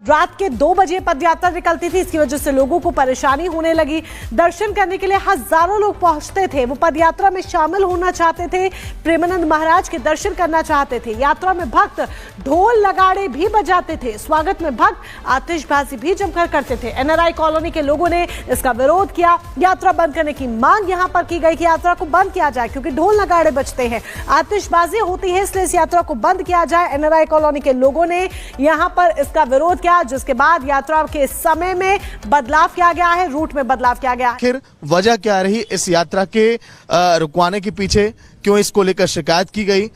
रात के 2 बजे पदयात्रा निकलती थी। इसकी वजह से लोगों को परेशानी होने लगी। दर्शन करने के लिए हजारों लोग पहुंचते थे। वो पदयात्रा में शामिल होना चाहते थे, प्रेमानंद महाराज के दर्शन करना चाहते थे। यात्रा में भक्त ढोल नगाड़े भी बजाते थे। स्वागत में भक्त आतिशबाजी भी जमकर करते थे। एनआरआई कॉलोनी के लोगों ने इसका विरोध किया। यात्रा बंद करने की मांग यहां पर की गई कि यात्रा को बंद किया जाए, क्योंकि ढोल नगाड़े बजते हैं, आतिशबाजी होती है, इसलिए इस यात्रा को बंद किया जाए। एनआरआई कॉलोनी के लोगों ने यहां पर इसका विरोध किया, जिसके बाद यात्रा के समय में बदलाव किया गया है, रूट में बदलाव किया गया है। आखिर वजह क्या रही इस यात्रा के रुकवाने के पीछे? क्यों इसको लेकर शिकायत की गई?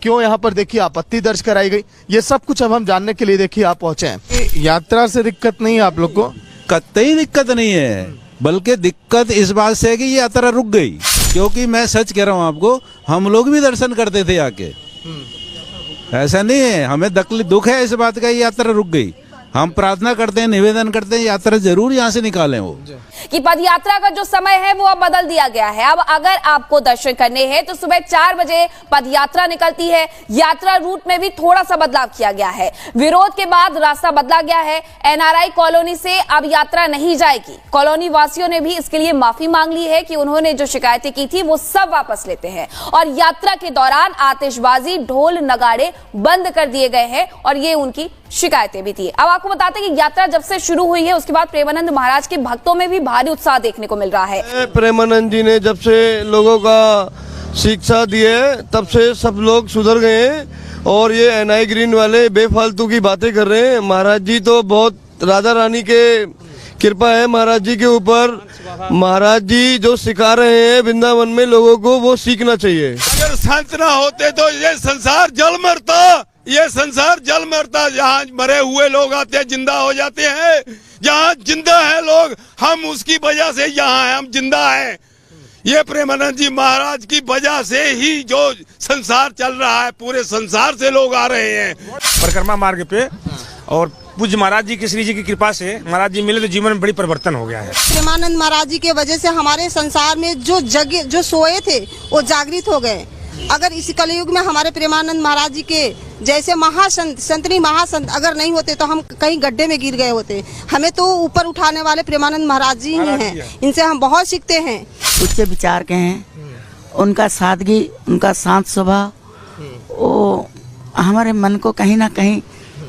क्यों यहाँ पर देखिए आपत्ति दर्ज कराई गई? ये सब कुछ अब हम जानने के लिए देखिए आप पहुंचे हैं। यात्रा से दिक्कत नहीं है आप लोग को? कतई दिक्कत नहीं है, बल्कि दिक्कत इस बात से है कि ये यात्रा रुक गई। क्योंकि मैं सच कह रहा हूँ आपको, हम लोग भी दर्शन करते थे आके। ऐसा नहीं है, हमें दुख है इस बात का, ये यात्रा रुक गई। हम प्रार्थना करते हैं, निवेदन करते हैं, यात्रा जरूर यहाँ से निकालें वो कि पदयात्रा का जो समय है वो अब बदल दिया गया है। अब अगर आपको दर्शन करने हैं तो सुबह 4 बजे पदयात्रा निकलती है। यात्रा रूट में भी थोड़ा सा बदलाव किया गया है। विरोध के बाद रास्ता बदला गया है। एनआरआई कॉलोनी से अब यात्रा नहीं जाएगी। कॉलोनी वासियों ने भी इसके लिए माफी मांग ली है कि उन्होंने जो शिकायतें की थी वो सब वापस लेते हैं। और यात्रा के दौरान आतिशबाजी, ढोल नगाड़े बंद कर दिए गए हैं और ये उनकी शिकायतें भी थी। अब आपको बताते हैं कि यात्रा जब से शुरू हुई है उसके बाद प्रेमानंद महाराज के भक्तों में भी भारी उत्साह देखने को मिल रहा है। प्रेमानंद जी ने जब से लोगों का शिक्षा दी है तब से सब लोग सुधर गए हैं। और ये एनआई ग्रीन वाले बेफालतू की बातें कर रहे हैं। महाराज जी तो बहुत, राधा रानी के कृपा है महाराज जी के ऊपर। महाराज जी जो सिखा रहे हैं वृंदावन में लोगों को, वो सीखना चाहिए। अगर संत ना होते तो ये संसार जल मरता। ये संसार जल मरता। जहाँ मरे हुए लोग आते हैं, जिंदा हो जाते हैं। जहाँ जिंदा है लोग, हम उसकी वजह से यहाँ हैं, हम जिंदा हैं। ये प्रेमानंद जी महाराज की वजह से ही जो संसार चल रहा है, पूरे संसार से लोग आ रहे हैं परिक्रमा मार्ग पे। और पूज्य महाराज जी की, श्री जी की कृपा से महाराज जी मिले तो जीवन में बड़ी परिवर्तन हो गया है। प्रेमानंद महाराज जी के वजह से हमारे संसार में जो सोए थे वो जागृत हो गए। अगर इस कलयुग में हमारे प्रेमानंद महाराज जी के जैसे महासंत, संतनी महासंत अगर नहीं होते तो हम कहीं गड्ढे में गिर गए होते। हमें तो ऊपर उठाने वाले प्रेमानंद महाराज जी ही हैं। इनसे हम बहुत सीखते हैं। उच्च विचार के हैं, उनका सादगी, उनका शांत स्वभाव, वो हमारे मन को कहीं ना कहीं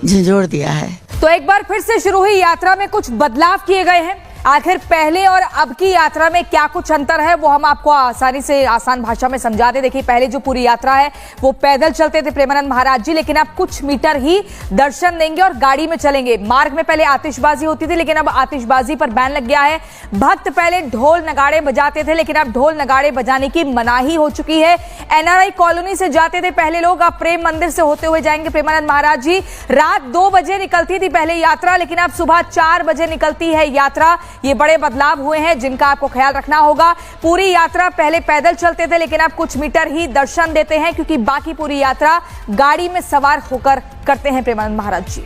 झंझोड़ दिया है। तो एक बार फिर से शुरू हुई यात्रा में कुछ बदलाव किए गए हैं। आखिर पहले और अब की यात्रा में क्या कुछ अंतर है वो हम आपको आसानी से, आसान भाषा में समझाते। देखिए, पहले जो पूरी यात्रा है वो पैदल चलते थे प्रेमानंद महाराज जी, लेकिन अब कुछ मीटर ही दर्शन देंगे और गाड़ी में चलेंगे। मार्ग में पहले आतिशबाजी होती थी, लेकिन अब आतिशबाजी पर बैन लग गया है। भक्त पहले ढोल नगाड़े बजाते थे, लेकिन अब ढोल नगाड़े बजाने की मनाही हो चुकी है। एनआरआई कॉलोनी से जाते थे पहले लोग, अब प्रेम मंदिर से होते हुए जाएंगे प्रेमानंद महाराज जी। रात 2 बजे निकलती थी पहले यात्रा, लेकिन अब सुबह 4 बजे निकलती है यात्रा। ये बड़े बदलाव हुए हैं जिनका आपको ख्याल रखना होगा। पूरी यात्रा पहले पैदल चलते थे, लेकिन अब कुछ मीटर ही दर्शन देते हैं, क्योंकि बाकी पूरी यात्रा गाड़ी में सवार होकर करते हैं प्रेमानंद महाराज जी।